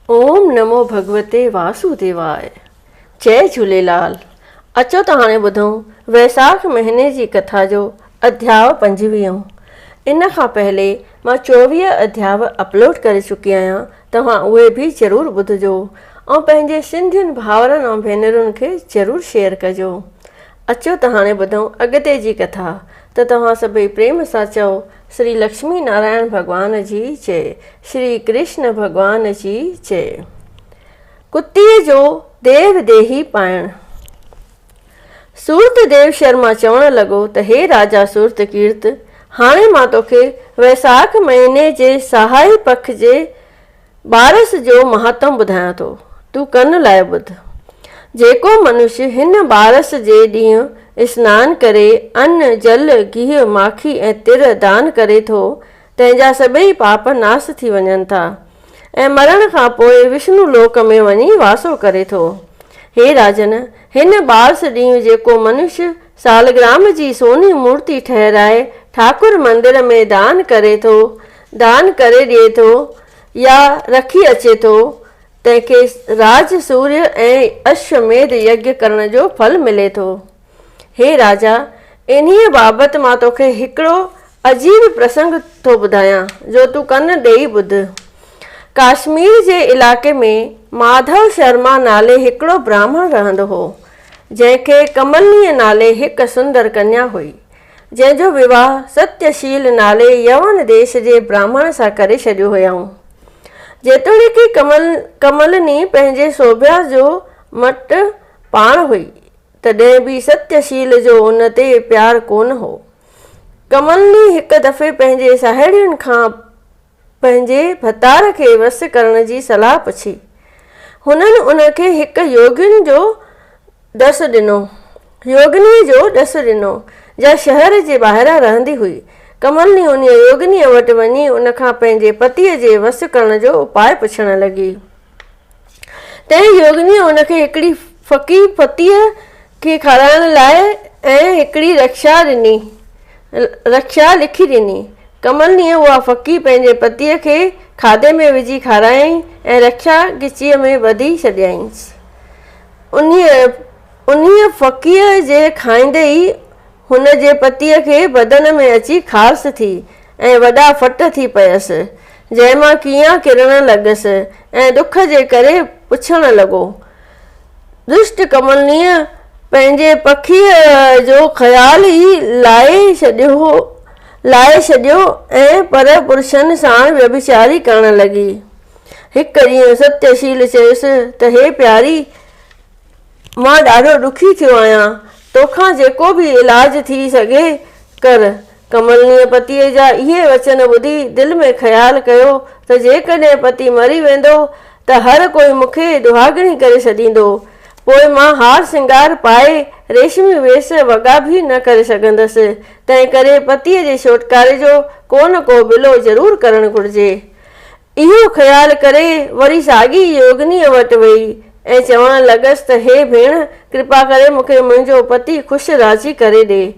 ओम नमो भगवते वासुदेवाय। जय झूलेलाल। अचो त हाणे ॿुधूं वैसाख महीने जी कथा जो अध्याय 25। इन खां पहले मां 24 अध्याय अपलोड करे चुकी आहियां, तव्हां उहे बि ज़रूरु ॿुधिजो ऐं पंहिंजे सिंधियुनि भाउरनि ऐं भेनरुनि खे ज़रूरु शेयर कजो। अचो त हाणे ॿुधूं अॻिते जी कथा। त तव्हां सभई प्रेम सां चओ, श्री लक्ष्मी नारायण भॻवान जी जय, श्री कृष्ण भॻवान जी जय। कुतीअ जो देव देही पाइण। सूरत देव शर्मा चवण लॻो त हे राजा सूरत कीर्त, हाणे मां तोखे वैसाख महीने जे सहाय पख जे बारस जो महात्म ॿुधायां थो, तूं कन लाइ ॿुध। जेको मनुष्य हिन बारस जे ॾींहुं स्नान करे अन्न जल गिह माखी ऐं तिर दान करे थो, तंहिंजा सभई पाप नास थी वञनि था ऐं मरण खां पोइ विष्णु लोक में वञी वासो करे थो। हे राजन, हिन बारस ॾींहुं जेको मनुष्य सालग्राम जी सोनी मूर्ति ठहिराए ठाकुर मंदिर में दान करे ॾिए थो या रखी अचे थो, तंहिंखे राज सूर्य ऐं अश्वमेध यज्ञ करण जो फल मिले थो। हे राजा, इन्हीअ बाबति मां तोखे हिकिड़ो अजीब प्रसंग थो ॿुधायां, जो तूं कन ॾेई ॿुध। कश्मीर जे इलाइक़े में माधव शर्मा नाले हिकिड़ो ब्राह्मण रहंदो हो, जंहिंखे कमलनीअ नाले हिकु सुंदर कन्या हुई, जंहिंजो विवाह सत्यशील नाले यवन देश जे ब्राह्मण सां करे छॾियो हुयऊं। जेतोणीकि कमलनी पंहिंजे सोभ्या जो मट पाण हुई, तॾहिं बि सत्यशील जो उन ते प्यारु कोन हो। कमलनी हिकु दफ़े पंहिंजे साहेड़ियुनि खां पंहिंजे भतार खे वस करण जी सलाह पुछी। हुननि उनखे हिकु योगिनी जो ॾसु ॾिनो, जा शहर जे ॿाहिरां रहंदी हुई। कमलनी उन योगिनीअ वटि वञी उनखां पंहिंजे पतीअ जे वस करण जो उपाय पुछण लॻी। तंहिं योगिनीअ उनखे हिकिड़ी फ़क़ीर पतीअ खे खाराइण लाइ ऐं हिकिड़ी रक्षा लिखी ॾिनी। कमलनीअ उहा फ़क़ीर पंहिंजे पतीअ खे खाधे में विझी खारायईं ऐं रक्षा गिचीअ में ॿधी छॾियईंसि। उन्हीअ फ़क़ीर जे खाईंदे ई हुन जे पतीअ खे बदन में अची खारस थी ऐं वॾा फट थी पयसि, जंहिंमां कीअं किरण लॻसि ऐं दुख जे करे पुछण लॻो। दुष्ट कमलनीअ पंहिंजे पखीअ जो ख़्याल ई लाए छॾियो ऐं पर पुरुषनि सां व्यभिचारी करण लॻी। हिकु ॾींहुं सत्यशील चयुसि त हे प्यारी, मां ॾाढो ॾुखी थियो आहियां, तोखां जेको बि इलाज थी सघे कर। कमलनीअ पतीअ जा इहे वचन ॿुधी दिलि में ख़्यालु कयो त जेकॾहिं पति मरी वेंदो त हर कोई मूंखे दुहागणी करे छॾींदो, पोइ मां हार सिंगार पाए रेशमी वेस वॻा बि न करे सघंदसि। तंहिं करे पतीअ जे छुटकारे जो को न को बिलो ज़रूरु करणु घुरिजे। इहो ख़्यालु करे वरी साॻी योगिनीअ वटि वई ऐं चवणु लॻसि त हे भेण, कृपा करे मूंखे मुंहिंजो पति ख़ुशि राज़ी करे ॾे।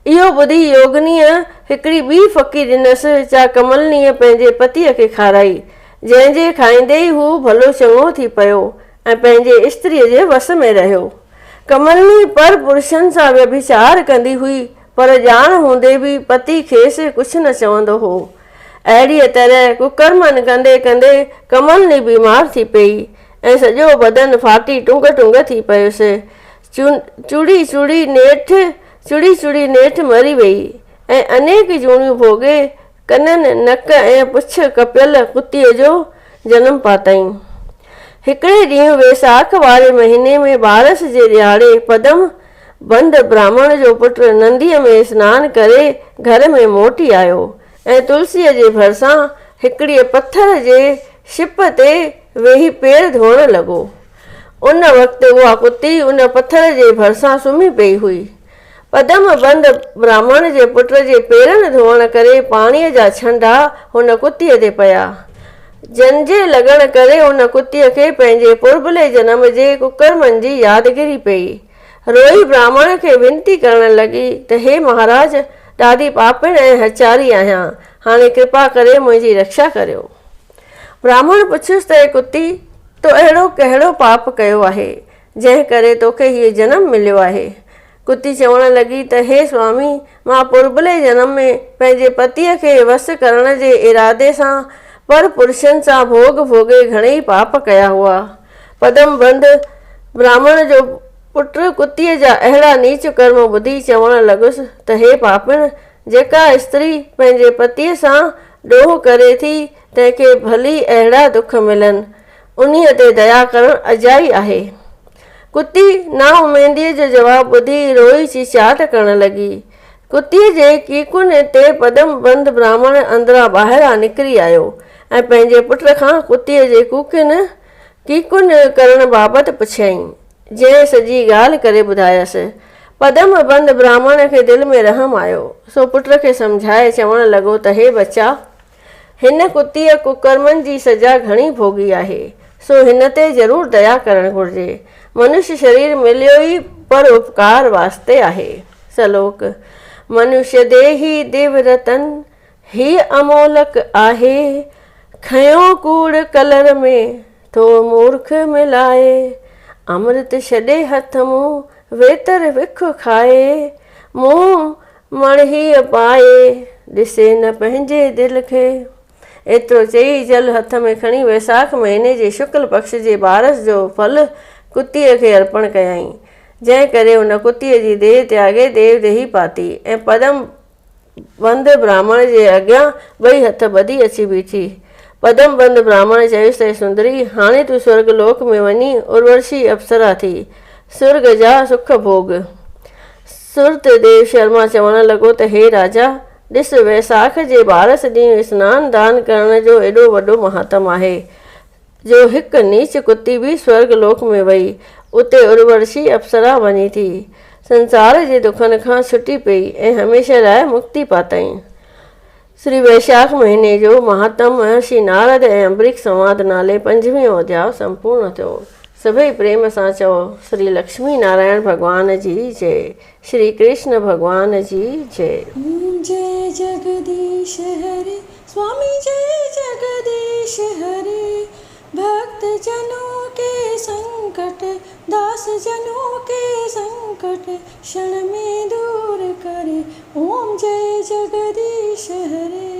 इहो ॿुधी योगिनीअ हिकिड़ी ॿी फ़क़ीर ॾिनसि, जा कमलनीअ पंहिंजे पतीअ खे खाराई, जंहिंजे खाईंदे ई हू भलो चङो थी पियो ऐं पंहिंजे स्त्रीअ जे वस में रहियो। कमलनी पर पुरुषनि सां व्यभिचार कंदी हुई, पर ॼाण हूंदे बि पति खेसि कुझु न चवंदो हो। अहिड़ीअ तरह कुकर्मनि कंदे कंदे कमलनी बीमार थी पई ऐं सॼो बदन फाटी टुंग टुंग थी पियुसि। चुड़ी चुड़ी नेठि मरी वई ऐं अनेक जूणियूं भोॻे कननि नक ऐं पुछ कपियल कुतीअ जो जनमु पातईं। हिकिड़े ॾींहुं वैसाख वारे महीने में बारस जे ॾियारे पदम बंद ब्राह्मण जो पुटु नंदीअ में सनानु करे घर में मोटी आयो ऐं तुलसीअ जे भरिसां हिकिड़ी पथर जे छिप ते वेही पेर धोअण लॻो। उन वक़्तु उहा कुती उन पथर जे भरिसां सुम्ही पई हुई। पदम बंद ब्राह्मण जे पुट जे पेरनि धोअण करे पाणीअ जा छंडा हुन कुतीअ ते पिया। जंहिंजे लॻण करे उन कुतीअ खे पंहिंजे पुरबले जनम जे कुकर्मनि जी यादगिरी पई। रोई ब्राह्मण खे विनती करण लॻी त हे महाराज, ॾाढी पापण ऐं हचारी आहियां, हाणे कृपा करे मुंहिंजी रक्षा करियो। ब्राह्मण पुछियुसि त कुती, तो अहिड़ो कहिड़ो पाप कयो आहे जंहिं करे तोखे हीउ जनमु मिलियो आहे। कुती चवण लॻी त हे स्वामी, मां पुर्बले जनम में पंहिंजे पतीअ खे वस करण जे इरादे सां पर पुरुषनि सां भोग भोगे घणेई पाप कया हुआ। पदमबंद ब्राह्मण जो पुटु कुतीअ जा अहिड़ा नीच कर्म ॿुधी चवण लॻुसि त हे पापिण, जेका स्त्री पंहिंजे पतीअ सां ॾोह करे थी तंहिंखे भली अहिड़ा दुख मिलनि, उन्हीअ ते दया करणु अजाई आहे। कुती नाउमेदीअ जो जवाबु ॿुधी रोई चीचाट करण लॻी। कुतीअ जे कीकुन ते पदमबंद ब्राह्मण अंदरां ॿाहिरां निकिरी आयो ऐं पंहिंजे पुट खां कुतीअ जे कीकुन करण बाबति पुछियईं, जंहिं सॼी ॻाल्हि करे ॿुधायसि। पदमबंद ब्राह्मण खे दिलि में रहम आयो, सो पुट खे सम्झाए चवण लॻो त हे बचा, हिन कुतीअ कुकर्मनि जी सज़ा घणी भोगी आहे, सो हिन ते ज़रूरु दया करणु घुरिजे। मनुष्य शरीर मिलियो ई पर उपकार वास्ते आहे। सलोक। मनुष्य देही दिव रतन ही अमोलक आहे, खयो कूड़ कलर में तो मूर्ख मिलाए, अमृत छॾे हथ मूं वेतर विख खाए, मूं मणहीअ पाए ॾिसे न पंहिंजे दिलि खे। एतिरो चई जल हथ में खणी वैसाख महीने जे शुक्ल पक्ष जे बारस जो फल कुतीअ खे अर्पण कयईं, जंहिं करे हुन कुतीअ जी देह त्यागे देवदेही पाती ऐं पदमबंद ब्राह्मण जे अॻियां ॿई हथ ॿधी अची बीठी। पदमबंद ब्राह्मण चयुसि त सुंदरी, हाणे तूं स्वर्ग लोक में वञी उर्वशी अप्सरा थी स्वर्ग जा सुख भोग। सुरतदेव शर्मा चवण लॻो त हे राजा, ॾिस, वैसाख जे बारस ॾींहुं स्नान दान करण जो एॾो वॾो महात्म आहे जो हिकु नीच कुती बि स्वर्ग लोक में वई उते उर्वशी अप्सरा वञी थी संसार जे दुखनि खां छुटी पई ऐं हमेशह लाइ मुक्ति पातई। श्री वैशाख महीने जो महात्म महर्षि नारद ऐं अंबरीक संवाद नाले 5वीं अध्याय संपूर्ण थियो। सभई प्रेम सां चओ श्री लक्ष्मी नारायण भगवान जी जय, श्री कृष्ण भगवान जी जय। जय जगदीश हरे स्वामी, जय जगदीश हरे। भक्त जनों के संकट, दास जनों के संकट क्षण में दूर करे, ओम जय जगदीश हरे।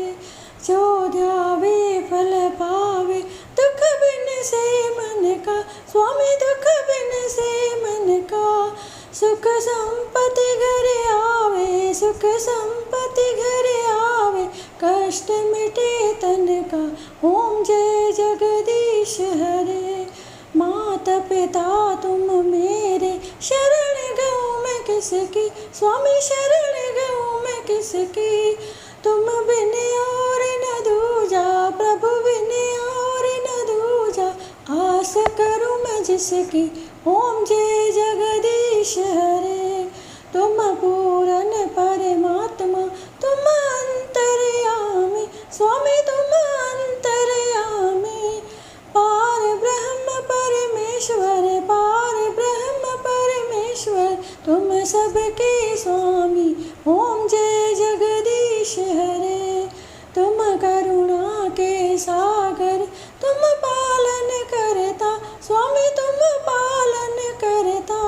जो ध्यावे फल पावे, दुख बिन से मन का, स्वामी दुख बिन से मन का। सुख संपत्ति घर आवे, सुख संपत्ति घर आवे, कष्ट मिटे तन का, ओम जय जगदीश हरे। माता पिता तुम मेरे, शरण गऊँ मैं किसकी, स्वामी शरण गऊँ मैं किसकी। तुम बिन और न दूजा, प्रभु बिन और न दूजा, आस करूँ मैं जिसकी, ओम जय जगदीश हरे। तुम पूरन परमात्मा, तुम अंतर्यामी, स्वामी तुम अंतर्यामी। पार ब्रह्म परमेश्वर, पार ब्रह्म परमेश्वर, तुम सबके स्वामी, ओम जय जगदीश हरे। तुम करुणा के सागर, तुम पालन करता, स्वामी तुम पालन करता।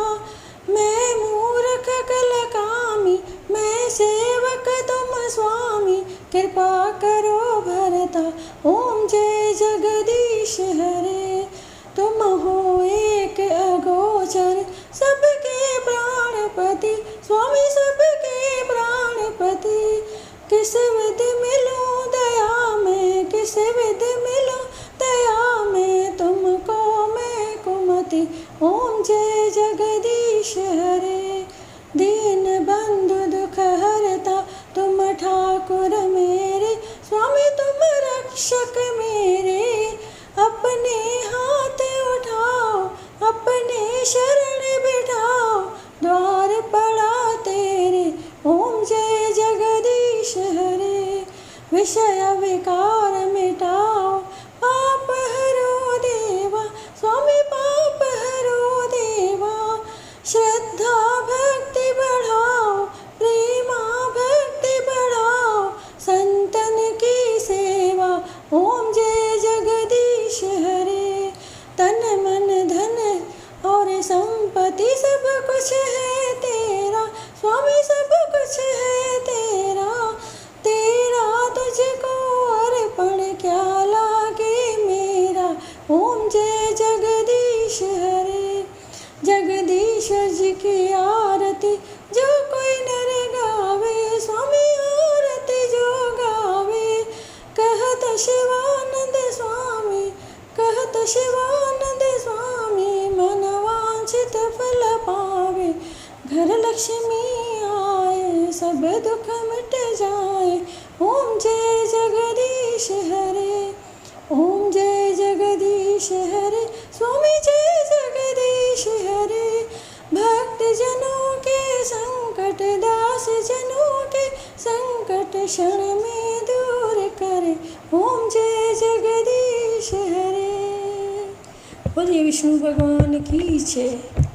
मैं मूर्ख कलकामी, मैं सेवक तुम स्वामी, कृपा करो भरता, ओम जय जगदीश हरे। तुम हो एक अगोचर, सबके प्राणपति, स्वामी सब कुछ है तेरा, तेरा तुझको अर्पण क्या लागे मेरा। ओम जय जगदीश हरे। जगदीश्वर जी की आरती जो कोई नर गावे, स्वामी आरती जो गावे। कहत शिवानंद स्वामी, कहत शिवानंद स्वामी, मन वांछित फल पावे। घर लक्ष्मी आए, सब दुख मिट जाए। ओम जय जगदीश हरे। ओम जय जगदीश हरे। स्वामी जय जगदीश हरे। भक्त जनों के संकट, दास जनों के संकट क्षण में दूर करे। ओम जय जगदीश हरे। बोलिए विष्णु भगवान की जय।